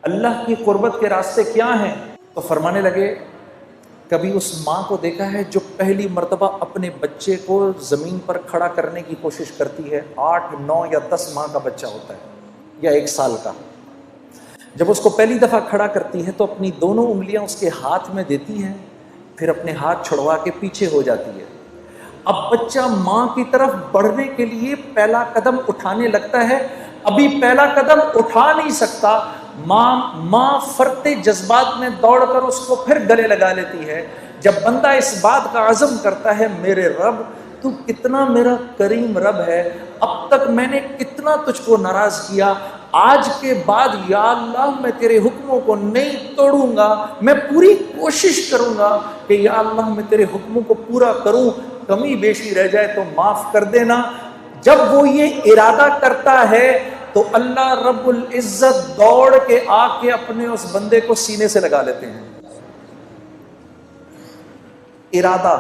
اللہ کی قربت کے راستے کیا ہیں؟ تو فرمانے لگے کبھی اس ماں کو دیکھا ہے جو پہلی مرتبہ اپنے بچے کو زمین پر کھڑا کرنے کی کوشش کرتی ہے؟ 8 9 یا 10 ماہ کا بچہ ہوتا ہے یا 1 سال کا. جب اس کو پہلی دفعہ کھڑا کرتی ہے تو اپنی دونوں انگلیاں اس کے ہاتھ میں دیتی ہے، پھر اپنے ہاتھ چھڑوا کے پیچھے ہو جاتی ہے. اب بچہ ماں کی طرف بڑھنے کے لیے پہلا قدم اٹھانے لگتا ہے، ابھی پہلا قدم اٹھا نہیں سکتا. ماں فرتے جذبات میں دوڑ کر اس کو پھر گلے لگا لیتی ہے. جب بندہ اس بات کا عزم کرتا ہے میرے رب تو کتنا میرا کریم رب ہے، اب تک میں نے کتنا تجھ کو ناراض کیا، آج کے بعد یا اللہ میں تیرے حکموں کو نہیں توڑوں گا، میں پوری کوشش کروں گا کہ یا اللہ میں تیرے حکموں کو پورا کروں، کمی بیشی رہ جائے تو معاف کر دینا. جب وہ یہ ارادہ کرتا ہے تو اللہ رب العزت دوڑ کے آ کے اپنے اس بندے کو سینے سے لگا لیتے ہیں. ارادہ.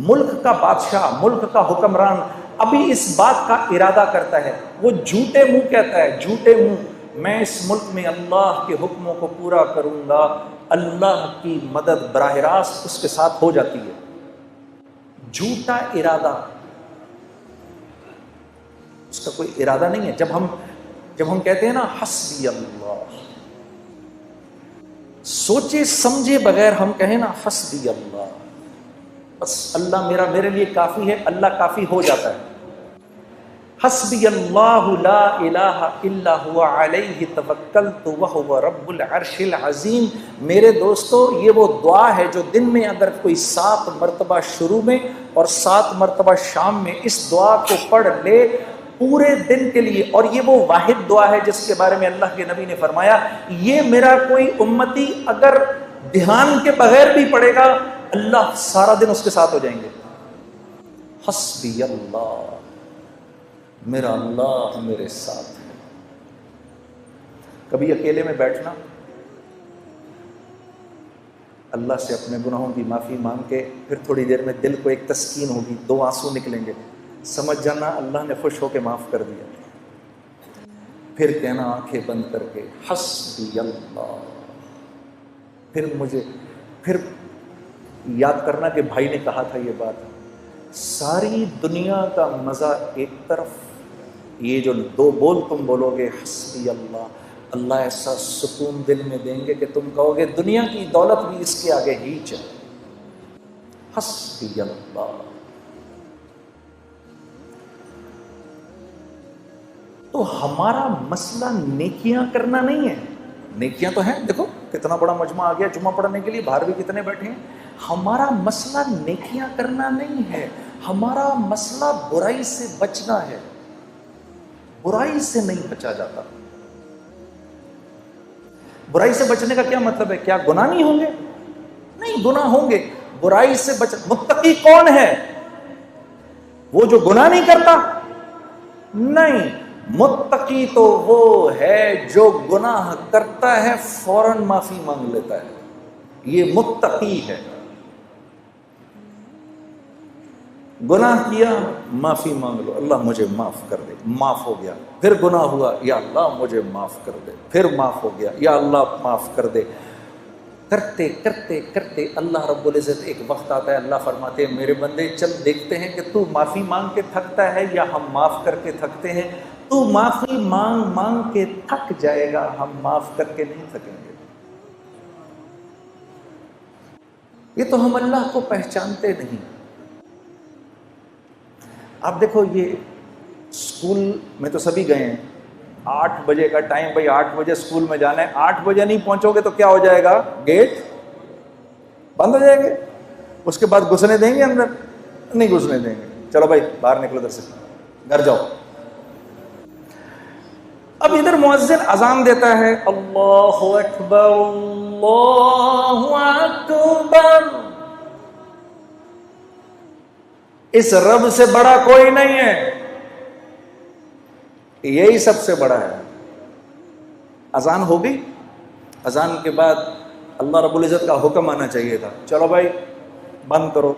ملک کا بادشاہ، ملک کا حکمران ابھی اس بات کا ارادہ کرتا ہے، وہ جھوٹے منہ کہتا ہے، جھوٹے منہ میں اس ملک میں اللہ کے حکموں کو پورا کروں گا، اللہ کی مدد براہ راست اس کے ساتھ ہو جاتی ہے. جھوٹا ارادہ، اس کا کوئی ارادہ نہیں ہے. جب ہم کہتے ہیں نا حسبی اللہ، سوچے سمجھے بغیر ہم کہیں نا حسبی اللہ، بس اللہ میرے لیے کافی ہے، اللہ کافی ہو جاتا ہے. حسبی اللہ لا الہ الا هو علیہ توکلت وہو رب العرش العظیم. میرے دوستو یہ وہ دعا ہے جو دن میں اگر کوئی 7 مرتبہ شروع میں اور 7 مرتبہ شام میں اس دعا کو پڑھ لے پورے دن کے لیے، اور یہ وہ واحد دعا ہے جس کے بارے میں اللہ کے نبی نے فرمایا یہ میرا کوئی امتی اگر دھیان کے بغیر بھی پڑھے گا اللہ سارا دن اس کے ساتھ ہو جائیں گے. حسبی اللہ، میرا اللہ میرے ساتھ ہے. کبھی اکیلے میں بیٹھنا، اللہ سے اپنے گناہوں کی معافی مانگ کے پھر تھوڑی دیر میں دل کو ایک تسکین ہوگی، 2 آنسو نکلیں گے، سمجھ جانا اللہ نے خوش ہو کے معاف کر دیا. پھر کہنا آنکھیں بند کر کے حسبی اللہ. پھر یاد کرنا کہ بھائی نے کہا تھا یہ بات، ساری دنیا کا مزہ ایک طرف، یہ جو 2 بول تم بولو گے حسبی اللہ، اللہ ایسا سکون دل میں دیں گے کہ تم کہو گے دنیا کی دولت بھی اس کے آگے ہیچ ہے. حسبی اللہ. تو ہمارا مسئلہ نیکیاں کرنا نہیں ہے. نیکیاں تو ہیں، دیکھو کتنا بڑا مجمع آ گیا جمعہ پڑھنے کے لیے، باہر بھی کتنے بیٹھے ہیں. ہمارا مسئلہ نیکیاں کرنا نہیں ہے، ہمارا مسئلہ برائی سے بچنا ہے. برائی سے نہیں بچا جاتا. برائی سے بچنے کا کیا مطلب ہے؟ کیا گناہ نہیں ہوں گے؟ نہیں، گناہ ہوں گے. برائی سے متقی کون ہے؟ وہ جو گناہ نہیں کرتا؟ نہیں، متقی تو وہ ہے جو گناہ کرتا ہے فوراً معافی مانگ لیتا ہے، یہ متقی ہے. گناہ کیا معافی مانگ لو، اللہ مجھے معاف کر دے، معاف ہو گیا. پھر گناہ ہوا، یا اللہ مجھے معاف کر دے، پھر معاف ہو گیا، یا اللہ معاف کر دے. کرتے کرتے کرتے اللہ رب العزت ایک وقت آتا ہے، اللہ فرماتے ہیں میرے بندے چل دیکھتے ہیں کہ تو معافی مانگ کے تھکتا ہے یا ہم معاف کر کے تھکتے ہیں. تو معافی مانگ مانگ کے تھک جائے گا، ہم معاف کر کے نہیں تھکیں گے. یہ تو ہم اللہ کو پہچانتے نہیں. آپ دیکھو یہ اسکول میں تو سبھی گئے ہیں، 8 بجے کا ٹائم، بھائی 8 بجے اسکول میں جانا ہے، 8 بجے نہیں پہنچو گے تو کیا ہو جائے گا؟ گیٹ بند ہو جائے گے. اس کے بعد گھسنے دیں گے اندر؟ نہیں گھسنے دیں گے. چلو بھائی باہر نکلو ادھر سے، گھر جاؤ. اب ادھر مؤذن اذان دیتا ہے، اللہ اکبر اللہ اکبر. اس رب سے بڑا کوئی نہیں ہے، یہی سب سے بڑا ہے. اذان ہو گئی، اذان کے بعد اللہ رب العزت کا حکم آنا چاہیے تھا، چلو بھائی بند کرو،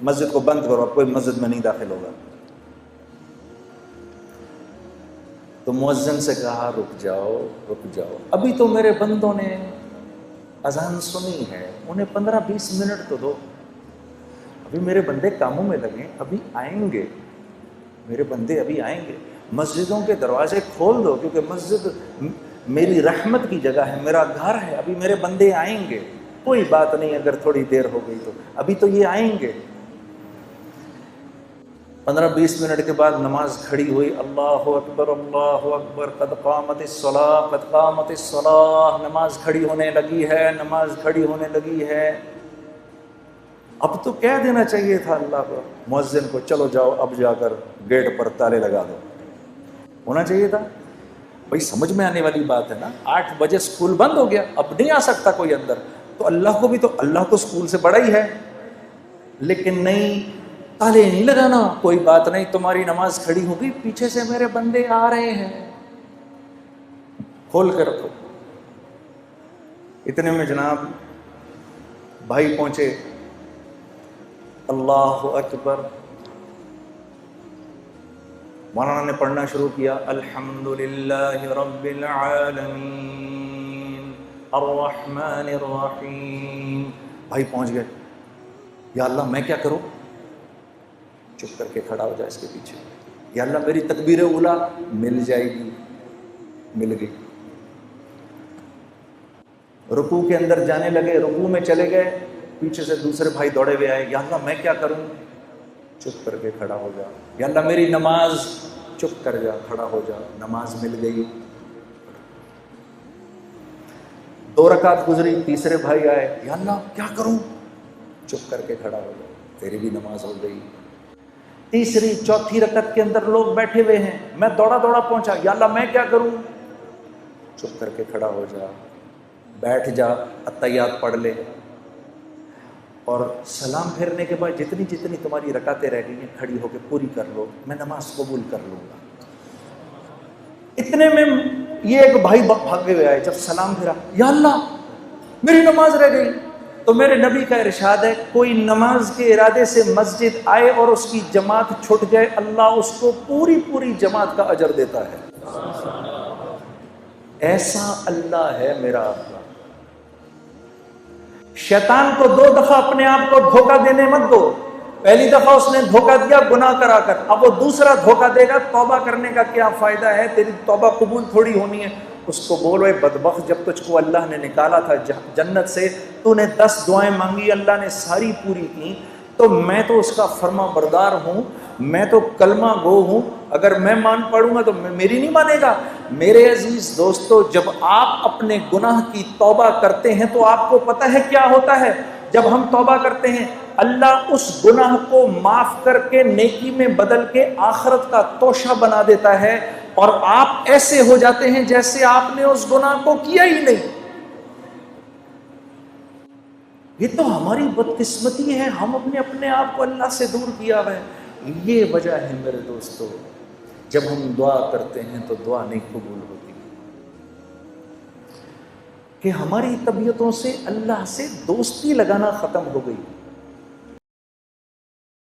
مسجد کو بند کرو، اب کوئی مسجد میں نہیں داخل ہوگا. تو مؤذن سے کہا رک جاؤ رک جاؤ، ابھی تو میرے بندوں نے اذان سنی ہے، انہیں 15-20 منٹ تو دو، ابھی میرے بندے کاموں میں لگیں، ابھی آئیں گے، میرے بندے ابھی آئیں گے۔ مسجدوں کے دروازے کھول دو، کیونکہ مسجد میری رحمت کی جگہ ہے، میرا گھر ہے، ابھی میرے بندے آئیں گے، کوئی بات نہیں اگر تھوڑی دیر ہو گئی تو، ابھی تو یہ آئیں گے۔ 15-20 منٹ کے بعد نماز کھڑی ہوئی، اللہ اکبر قد قامت الصلاۃ قد قامت الصلاۃ، نماز کھڑی ہونے لگی ہے، نماز کھڑی ہونے لگی ہے۔ اب تو کہہ دینا چاہیے تھا اللہ کو، مؤذن کو، چلو جاؤ اب جا کر گیٹ پر تالے لگا دو، ہونا چاہیے تھا۔ بھائی سمجھ میں آنے والی بات ہے نا، 8 بجے سکول بند ہو گیا، اب نہیں آ سکتا کوئی اندر، تو اللہ کو بھی تو، اللہ تو سکول سے بڑا ہی ہے، لیکن نہیں، تالے نہیں لگانا، کوئی بات نہیں، تمہاری نماز کھڑی ہوگی، پیچھے سے میرے بندے آ رہے ہیں، کھول کے رکھو۔ اتنے میں جناب بھائی پہنچے، اللہ اکبر، مولانا نے پڑھنا شروع کیا، الحمدللہ رب العالمین الرحمن الرحیم۔ بھائی پہنچ گئے، یا اللہ میں کیا کروں؟ چپ کر کے کھڑا ہو جائے اس کے پیچھے، یا اللہ میری تکبیر اولا مل جائے گی، مل گئی۔ رکوع کے اندر جانے لگے، رکوع میں چلے گئے، پیچھے سے دوسرے بھائی دوڑے ہوئے آئے، یا اللہ میں کیا کروں؟ چپ کر کے کھڑا ہو جا، یا اللہ میری نماز، چپ کر جا، کھڑا ہو جا، نماز مل گئی۔ 2 رکعت گزری، تیسرے بھائی آئے، یا اللہ کیا کروں؟ چپ کر کے کھڑا ہو جا، تیری بھی نماز ہو گئی۔ تیسری چوتھی رکعت کے اندر لوگ بیٹھے ہوئے ہیں، میں دوڑا دوڑا پہنچا، یا اللہ میں کیا کروں؟ چپ کر کے کھڑا ہو جا، بیٹھ جا، اتحیات پڑھ لے، اور سلام پھیرنے کے بعد جتنی جتنی تمہاری رکعتیں رہ گئی ہیں کھڑی ہو کے پوری کر لو، میں نماز قبول کر لوں گا۔ اتنے میں یہ ایک بھائی بھاگے ہوئے آئے، جب سلام پھیرا، یا اللہ میری نماز رہ گئی۔ تو میرے نبی کا ارشاد ہے، کوئی نماز کے ارادے سے مسجد آئے اور اس کی جماعت چھٹ جائے، اللہ اس کو پوری پوری جماعت کا اجر دیتا ہے۔ ایسا اللہ ہے میرا اللہ۔ شیطان کو 2 دفعہ اپنے آپ کو دھوکہ دینے مت دو، پہلی دفعہ اس نے دھوکہ دیا گناہ کرا کر، اب وہ دوسرا دھوکہ دے گا، توبہ کرنے کا کیا فائدہ ہے، تیری توبہ قبول تھوڑی ہونی ہے۔ اس کو بولو، اے بدبخت، جب تجھ کو اللہ نے نکالا تھا جنت سے، تو نے 10 دعائیں مانگی، اللہ نے ساری پوری کی، تو میں تو اس کا فرما بردار ہوں، میں تو کلمہ گو ہوں، اگر میں مان پڑوں گا تو میری نہیں مانے گا۔ میرے عزیز دوستو، جب آپ اپنے گناہ کی توبہ کرتے ہیں تو آپ کو پتہ ہے کیا ہوتا ہے؟ جب ہم توبہ کرتے ہیں، اللہ اس گناہ کو معاف کر کے نیکی میں بدل کے آخرت کا توشہ بنا دیتا ہے، اور آپ ایسے ہو جاتے ہیں جیسے آپ نے اس گناہ کو کیا ہی نہیں۔ یہ تو ہماری بدقسمتی ہے، ہم اپنے آپ کو اللہ سے دور کیا ہے۔ یہ وجہ ہے میرے دوستو، جب ہم دعا کرتے ہیں تو دعا نہیں قبول ہوتی، کہ ہماری طبیعتوں سے اللہ سے دوستی لگانا ختم ہو گئی۔